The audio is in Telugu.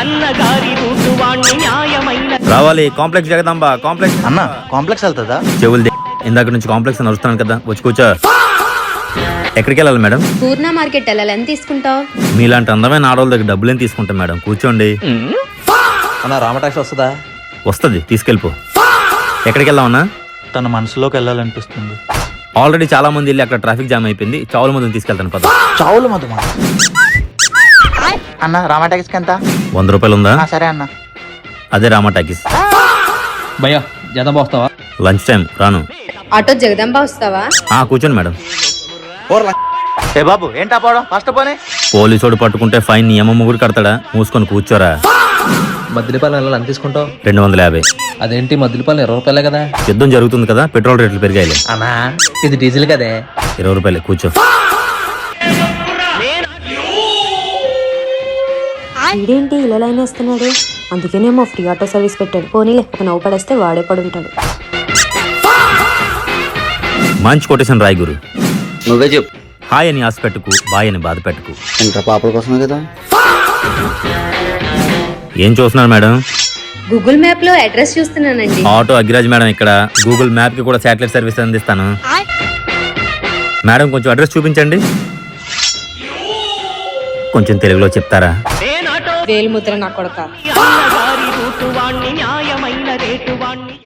అన్నగారి రూటు వాణ్ణి న్యాయమైన రావాలి కాంప్లెక్స్ జగదాంబ కాంప్లెక్స్ అన్న కాంప్లెక్స్ వెళ్తుందా? చెవులు ఇందాక నుంచి కాంప్లెక్స్ నడుస్తున్నాను కదా వచ్చి కూర్చో. ఎక్కడికి వెళ్ళాలి మేడం? పూర్ణ మార్కెట్ వెళ్ళాలి. ఎంత తీసుకుంటావు? మీలాంటి అందమైన ఆడవాళ్ళ దగ్గర డబ్బులు ఏం తీసుకుంటాం మేడం, కూర్చోండి. అన్న రామ టాక్సీ వస్తుందా? వస్తుంది, తీసుకెళ్ళిపో. ఎక్కడికి వెళ్దామన్నా? తన మనసులోకి వెళ్ళాలనిపిస్తుంది. ఆల్రెడీ చాలా మంది వెళ్ళి అక్కడ ట్రాఫిక్ జామ్ అయిపోయింది. చావుల మందిని తీసుకెళ్తాను పద. చావులు మధుమా అన్న రామ టాక్సీకి ఎంత? 100 రూపాయలు ఉందా? సరే అన్న. అదే రామా టాకీస్. భయ్యా జతం పోస్తావా? లంచ్ టైం రాను. ఆటో జగదంబ వస్తావా? కూర్చోండి మేడం. ఏ బాబు ఏంటా పోవడం? ఫస్ట్ పోనీ. పోలీసోడు పట్టుకుంటే ఫైన్ నీ అమ్మ ముగ్గురు కడతాడా? మూసుకొని కూర్చోరా. మద్దిలిపాలెం వెళ్ళాలి, ఎంత తీసుకుంటావు? 250. అదేంటి మద్దిలిపాలెం 20 రూపాయలే కదా? యుద్ధం జరుగుతుంది కదా, పెట్రోల్ రేట్లు పెరిగాయి. అన్నా ఇది డీజిల్ కదే. 20 రూపాయలే, కూర్చో. వీడేంటి ఇలా లైన్ వేస్తున్నాడు? అందుకేనేమో ఫ్రీ ఆటో సర్వీస్ పెట్టాడు. పోనీలే, ఒక నవ్వు పడేస్తే వాడే పడుంటాడు. మంచి కొటేషన్ రాయి గురు. నువ్వే చెప్పు. హాయ్ అని ఆశ పెట్టుకు, బాయ్ అని బాధ పెట్టుకు. ఇంటర్ పాపల కోసమే కదా. ఏం చూస్తున్నారు మేడం? గూగుల్ మ్యాప్ లో అడ్రస్ చూస్తున్నానండి. ఆటో అగ్గిరాజ్ మేడం ఇక్కడ. గూగుల్ మ్యాప్ కి కూడా శాటిలైట్ సర్వీస్ అందిస్తాను. మేడం కొంచెం అడ్రస్ చూపించండి. కొంచెం తెలుగులో చెప్తారా? వేలు ముద్ర నా కొడక. అన్నగారి రూటు వాణ్ణి న్యాయ